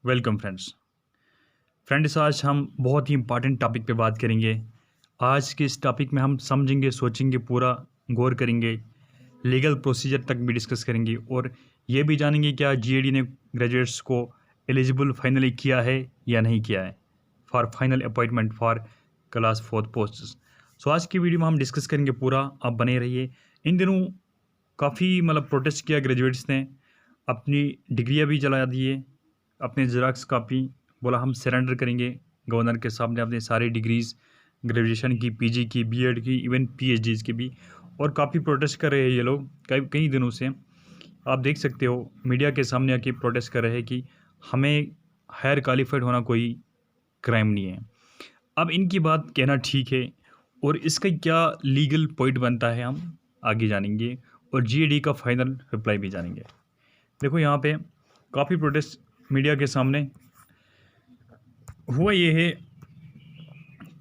Welcome friends आज हम बहुत ही इम्पॉर्टेंट टॉपिक पे बात करेंगे। आज के इस टॉपिक में हम समझेंगे, सोचेंगे, पूरा गौर करेंगे, लीगल प्रोसीजर तक भी डिस्कस करेंगे और ये भी जानेंगे क्या जीएडी ने ग्रेजुएट्स को एलिजिबल फाइनली किया है या नहीं किया है for final appointment for class 4 posts. So आज की वीडियो में हम डिस्कस करेंगे पूरा, आप बने रहिए। इन दिनों काफ़ी प्रोटेस्ट किया ग्रेजुएट्स ने, अपनी डिग्रियाँ भी जला दिए, अपने ज़ेरॉक्स कापी बोला हम सरेंडर करेंगे गवर्नर के सामने अपने सारी डिग्रीज़, ग्रेजुएशन की, पीजी की, बीएड की, इवन पीएचडीज़ की भी। और काफ़ी प्रोटेस्ट कर रहे हैं ये लोग कई कई दिनों से। आप देख सकते हो मीडिया के सामने आके प्रोटेस्ट कर रहे हैं कि हमें हायर क्वालिफाइड होना कोई क्राइम नहीं है। अब इनकी बात कहना ठीक है और इसका क्या लीगल पॉइंट बनता है हम आगे जानेंगे और जीएडी का फाइनल रिप्लाई भी जानेंगे। देखो यहाँ पे काफ़ी प्रोटेस्ट मीडिया के सामने हुआ ये है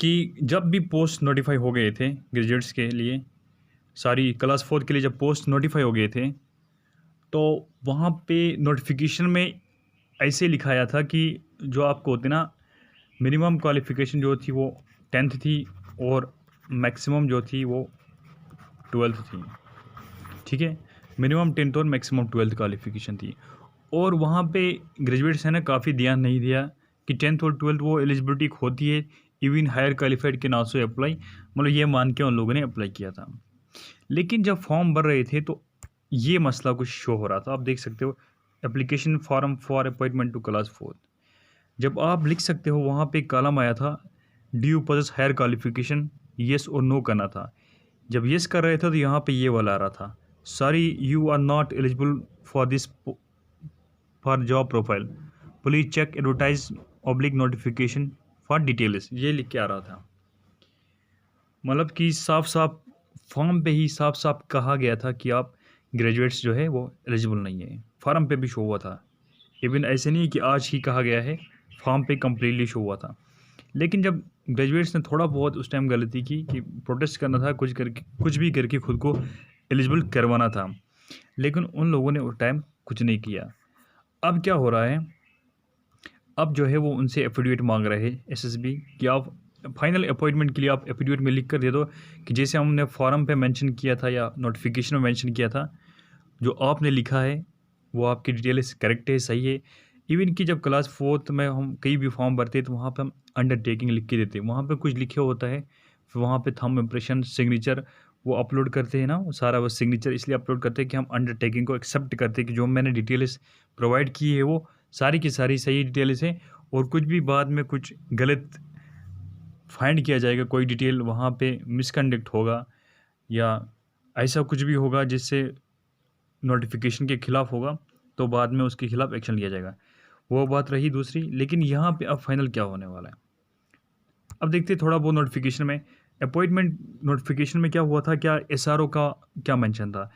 कि जब भी पोस्ट नोटिफाई हो गए थे ग्रेजुएट्स के लिए, सारी क्लास 4 के लिए जब पोस्ट नोटिफाई हो गए थे तो वहाँ पे नोटिफिकेशन में ऐसे लिखाया था कि जो आपको होते ना मिनिमम क्वालिफ़िकेशन जो थी वो 10th थी और मैक्सिमम जो थी वो 12th थी। ठीक है, मिनिमम 10th और मैक्सिमम 12th क्वालिफ़िकेशन थी। और वहाँ पे ग्रेजुएट्स है ना काफ़ी ध्यान नहीं दिया कि 10th और 12th वो एलिजिबिलिटी होती है, इवन हायर क्वालिफाइड के नाम से अप्लाई, ये मान के उन लोगों ने अप्लाई किया था। लेकिन जब फॉर्म भर रहे थे तो ये मसला कुछ शो हो रहा था। आप देख सकते हो application form for appointment to class 4, जब आप लिख सकते हो वहाँ पे कॉलम आया था do you possess higher qualification, yes और नो करना था। जब येस कर रहे थे तो यहाँ पे ये वाला आ रहा था, sorry you are not eligible for this for job profile, please check advertise oblique notification for details, ये लिख के आ रहा था। कि साफ साफ फॉर्म पे ही साफ साफ कहा गया था कि आप ग्रेजुएट्स जो है वो एलिजिबल नहीं है। फॉर्म पे भी शो हुआ था, इवन ऐसे नहीं कि आज ही कहा गया है, फॉर्म पे कम्प्लीटली शो हुआ था। लेकिन जब ग्रेजुएट्स ने थोड़ा बहुत उस टाइम गलती की कि प्रोटेस्ट करना था, कुछ भी करके खुद को एलिजिबल करवाना था, लेकिन उन लोगों ने उस टाइम कुछ नहीं किया। अब क्या हो रहा है, अब जो है वो उनसे एफिडेविट मांग रहे हैं एसएसबी कि आप फाइनल अपॉइंटमेंट के लिए आप एफिडेविट में लिख कर दे दो कि जैसे हमने फॉर्म पे मेंशन किया था या नोटिफिकेशन में मेंशन किया था, जो आपने लिखा है वो आपकी डिटेल्स करेक्ट है, सही है। इवन कि जब क्लास 4 में हम कहीं भी फॉर्म भरते हैं तो वहाँ पे हम अंडरटेकिंग लिख के देते हैं, वहाँ पे कुछ लिखे होता है, फिर वहाँ पे थंब इम्प्रेशन, सिग्नेचर वो अपलोड करते हैं ना, वो सारा वो सिग्नेचर इसलिए अपलोड करते हैं कि हम अंडरटेकिंग को एक्सेप्ट करते हैं कि जो मैंने डिटेल्स प्रोवाइड की है वो सारी की सारी सही डिटेल्स हैं और कुछ भी बाद में कुछ गलत फाइंड किया जाएगा, कोई डिटेल वहाँ पे मिसकंडक्ट होगा या ऐसा कुछ भी होगा जिससे नोटिफिकेशन के खिलाफ होगा तो बाद में उसके खिलाफ एक्शन लिया जाएगा। वो बात रही दूसरी। लेकिन यहाँ पे अब फाइनल क्या होने वाला है, अब देखते हैं थोड़ा बहुत नोटिफिकेशन में, अपॉइंटमेंट नोटिफिकेशन में क्या हुआ था, क्या एसआरओ का क्या मेंशन था,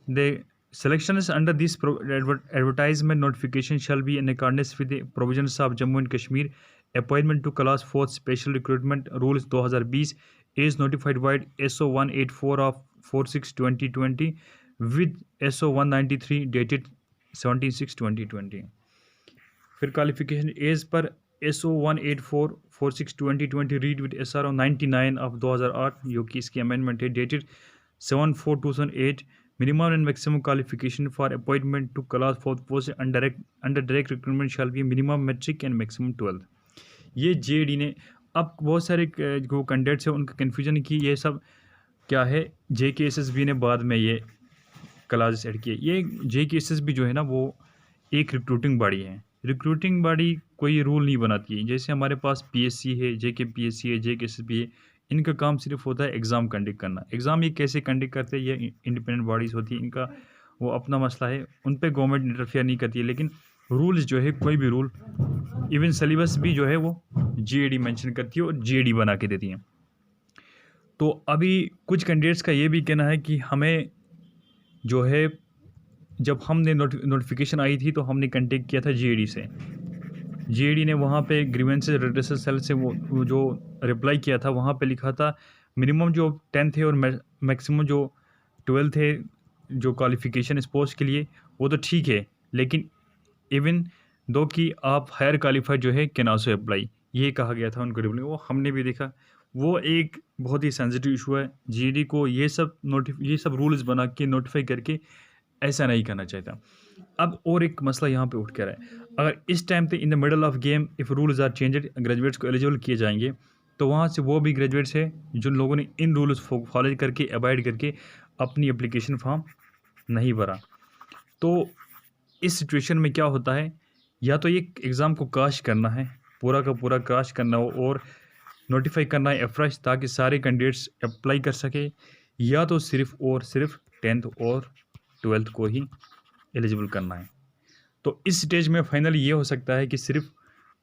the selections under this advertisement notification shall be in accordance with the provisions of Jammu and Kashmir appointment to class 4 special recruitment rules 2020 is notified by SO 184 of 46/2020 with SO 193 dated 17/6/2020। फिर qualification as per SO 184 46/2020 read with SRO 99 of 2008 जो कि इसकी amendment है dated 7/4/2008। Minimum and maximum qualification for appointment to class 4 post under direct recruitment shall be minimum metric and maximum 12th। ये JD ने, अब बहुत सारे जो कैंडिडेट्स हैं उनका कन्फ्यूजन कि ये सब क्या है, JKSSB ने बाद में ये क्लासेस ऐड किए। ये JKSSB जो है ना वो एक रिक्रूटिंग बॉडी है। रिक्रूटिंग बॉडी कोई रूल नहीं बनाती है, जैसे हमारे पास PSC है, JKPSC है, JKSSB है, इनका काम सिर्फ होता है एग्ज़ाम कंडक्ट करना। एग्ज़ाम ये कैसे कंडक्ट करते हैं, ये इंडिपेंडेंट बॉडीज़ होती है, इनका वो अपना मसला है, उन पे गवर्नमेंट इंटरफेयर नहीं करती है। लेकिन रूल्स जो है, कोई भी रूल, इवन सिलेबस भी जो है वो GAD मेंशन करती है और GAD बना के देती है। तो अभी कुछ कैंडिडेट्स का ये भी कहना है कि हमें जो है, जब हमने नोटिफिकेशन आई थी तो हमने कंटेक्ट किया था GAD से, GAD ने वहाँ पे ग्रीवेंसेस रिड्रेसल सेल से वो जो रिप्लाई किया था वहाँ पे लिखा था मिनिमम जो 10th है और मैक्सिमम जो 12th है जो क्वालिफिकेशन इस पोस्ट के लिए, वो तो ठीक है, लेकिन इवन दो कि आप हायर क्वालिफाइड जो है कैन आल्सो अप्लाई, ये कहा गया था उनको रिव्यू में। वो हमने भी देखा, वो एक बहुत ही सेंसिटिव इशू है। जीडी को ये सब रूल्स बना के नोटिफाई करके ऐसा नहीं करना चाहिए था। अब और एक मसला यहाँ पे उठ कर है, अगर इस टाइम पे in the middle of game if rules are changed, graduates को एलिजिबल किए जाएंगे, तो वहाँ से वो भी ग्रेजुएट्स है जिन लोगों ने इन रूल्स फॉलो करके अवॉइड करके अपनी एप्लीकेशन फॉर्म नहीं भरा। तो इस सिचुएशन में क्या होता है, या तो ये एग्ज़ाम को क्रैश करना है, पूरा का पूरा क्रैश करना हो और नोटिफाई करना है अफ्रेश, ताकि सारे कैंडिडेट्स अप्लाई कर सके, या तो सिर्फ और सिर्फ 10th और 12th को ही एलिजिबल करना है। तो इस स्टेज में फाइनली ये हो सकता है कि सिर्फ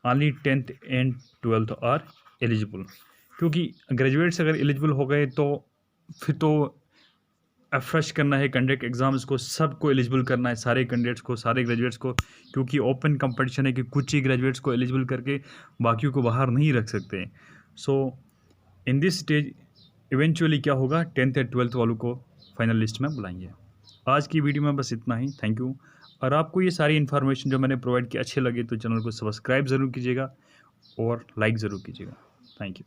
only 10th and 12th are eligible, क्योंकि ग्रेजुएट्स अगर एलिजिबल हो गए तो फिर तो अफ्रेश करना है कंडक्ट एग्ज़ाम्स को, सबको एलिजिबल करना है, सारे कैंडिडेट्स को, सारे ग्रेजुएट्स को, क्योंकि ओपन कंपटीशन है कि कुछ ही ग्रेजुएट्स को एलिजिबल करके बाकियों को बाहर नहीं रख सकते। सो इन दिस स्टेज इवेंचुअली क्या होगा, 10th या 12th वालों को फाइनल लिस्ट में बुलाएंगे। आज की वीडियो में बस इतना ही, थैंक यू। और आपको ये सारी इन्फॉर्मेशन जो मैंने प्रोवाइड की अच्छे लगे तो चैनल को सब्सक्राइब ज़रूर कीजिएगा और लाइक ज़रूर कीजिएगा। Thank you.